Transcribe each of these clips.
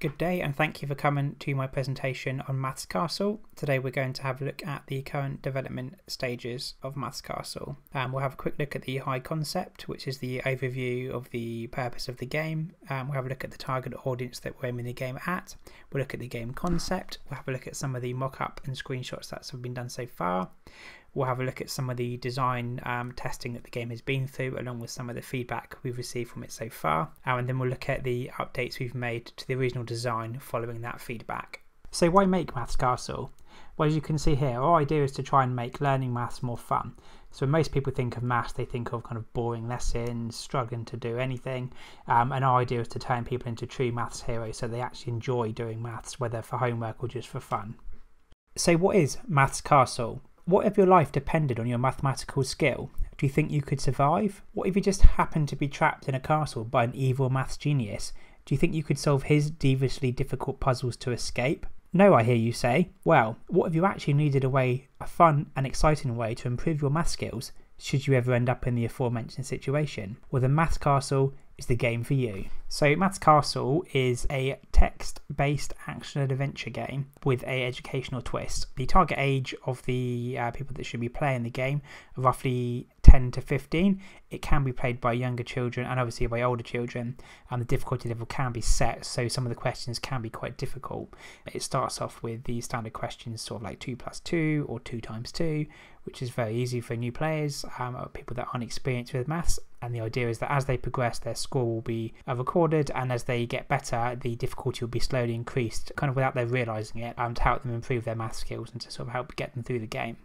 Good day and thank you for coming to my presentation on Maths Castle. Today we're going to have a look at the current development stages of Maths Castle. We'll have a quick look at the high concept, which is the overview of the purpose of the game. We'll have a look at the target audience that we're aiming the game at. We'll look at the game concept. We'll have a look at some of the mock-up and screenshots that have been done so far. We'll have a look at some of the design testing that the game has been through, along with some of the feedback we've received from it so far. And then we'll look at the updates we've made to the original design following that feedback. So why make Maths Castle? Well, as you can see here, our idea is to try and make learning maths more fun. So when most people think of maths, they think of kind of boring lessons, struggling to do anything. And our idea is to turn people into true maths heroes so they actually enjoy doing maths, whether for homework or just for fun. So what is Maths Castle? What if your life depended on your mathematical skill? Do you think you could survive? What if you just happened to be trapped in a castle by an evil maths genius? Do you think you could solve his deviously difficult puzzles to escape? No, I hear you say. Well, what if you actually needed a fun and exciting way to improve your math skills, should you ever end up in the aforementioned situation? Well, then Maths Castle is the game for you. So Maths Castle is a text-based action and adventure game with an educational twist. The target age of the people that should be playing the game are roughly 10 to 15. It can be played by younger children and obviously by older children, and the difficulty level can be set, so some of the questions can be quite difficult. It starts off with the standard questions, sort of like 2 plus 2 or 2 times 2, which is very easy for new players or people that aren't experienced with maths. And the idea is that as they progress, their score will be recorded, and as they get better, the difficulty will be slowly increased, kind of without them realising it, to help them improve their math skills and to sort of help get them through the game.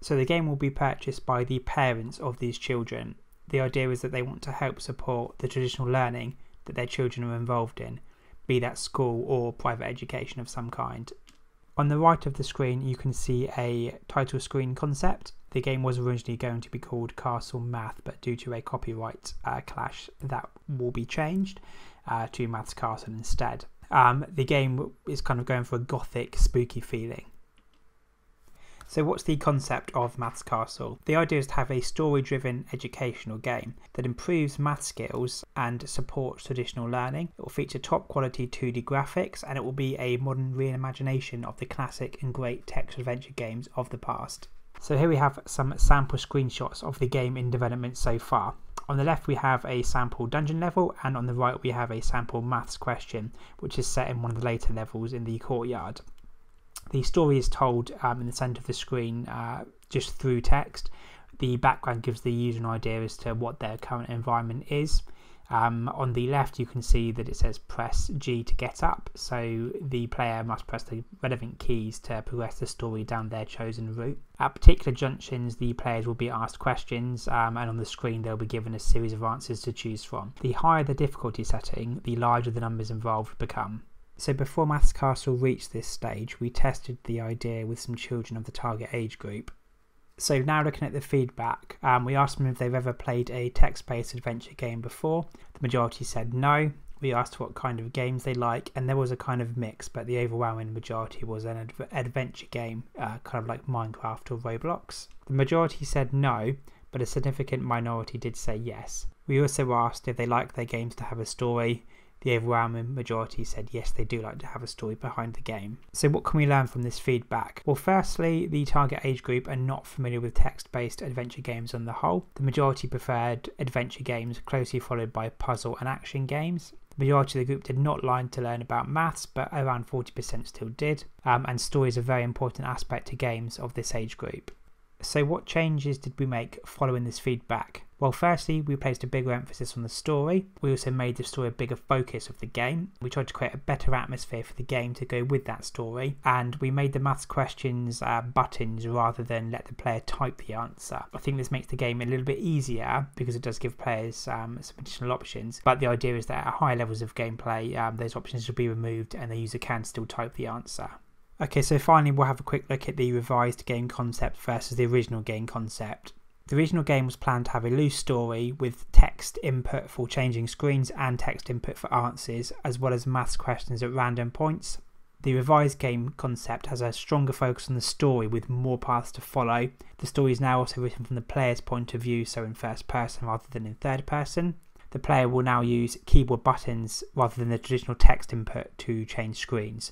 So the game will be purchased by the parents of these children. The idea is that they want to help support the traditional learning that their children are involved in, be that school or private education of some kind. On the right of the screen you can see a title screen concept. The game was originally going to be called Castle Math, but due to a copyright clash that will be changed to Maths Castle instead. The game is kind of going for a gothic, spooky feeling. So what's the concept of Maths Castle? The idea is to have a story-driven educational game that improves math skills and supports traditional learning. It will feature top quality 2D graphics, and it will be a modern reimagination of the classic and great text adventure games of the past. So here we have some sample screenshots of the game in development so far. On the left we have a sample dungeon level, and on the right we have a sample maths question, which is set in one of the later levels in the courtyard. The story is told in the centre of the screen just through text. The background gives the user an idea as to what their current environment is. On the left you can see that it says press G to get up, so the player must press the relevant keys to progress the story down their chosen route. At particular junctions the players will be asked questions, and on the screen they'll be given a series of answers to choose from. The higher the difficulty setting, the larger the numbers involved become. So before Maths Castle reached this stage, we tested the idea with some children of the target age group. So now looking at the feedback, we asked them if they've ever played a text-based adventure game before. The majority said no. We asked what kind of games they like, and there was a kind of mix, but the overwhelming majority was an adventure game, kind of like Minecraft or Roblox. The majority said no, but a significant minority did say yes. We also asked if they like their games to have a story. The overwhelming majority said yes, they do like to have a story behind the game. So what can we learn from this feedback? Well, firstly, the target age group are not familiar with text-based adventure games on the whole. The majority preferred adventure games, closely followed by puzzle and action games. The majority of the group did not like to learn about maths, but around 40% still did. And story is a very important aspect to games of this age group. So what changes did we make following this feedback? Well, firstly, we placed a bigger emphasis on the story. We also made the story a bigger focus of the game. We tried to create a better atmosphere for the game to go with that story, and we made the maths questions buttons rather than let the player type the answer. I think this makes the game a little bit easier because it does give players some additional options, but the idea is that at higher levels of gameplay, those options will be removed and the user can still type the answer. Okay, so finally we'll have a quick look at the revised game concept versus the original game concept. The original game was planned to have a loose story with text input for changing screens and text input for answers, as well as maths questions at random points. The revised game concept has a stronger focus on the story with more paths to follow. The story is now also written from the player's point of view, so in first person rather than in third person. the player will now use keyboard buttons rather than the traditional text input to change screens.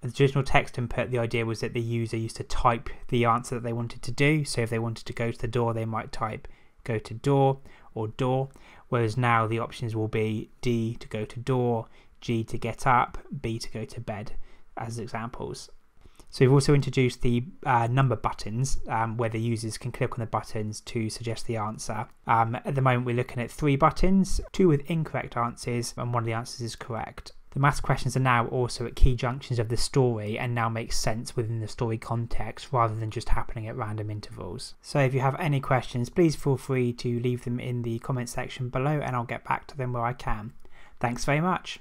The traditional text input, the idea was that the user used to type the answer that they wanted to do. So if they wanted to go to the door, they might type go to door or door, whereas now the options will be D to go to door, G to get up, B to go to bed as examples. So we've also introduced the number buttons where the users can click on the buttons to suggest the answer. At the moment we're looking at 3 buttons, 2 with incorrect answers and 1 of the answers is correct. The maths questions are now also at key junctions of the story and now make sense within the story context rather than just happening at random intervals. So if you have any questions, please feel free to leave them in the comment section below and I'll get back to them where I can. Thanks very much.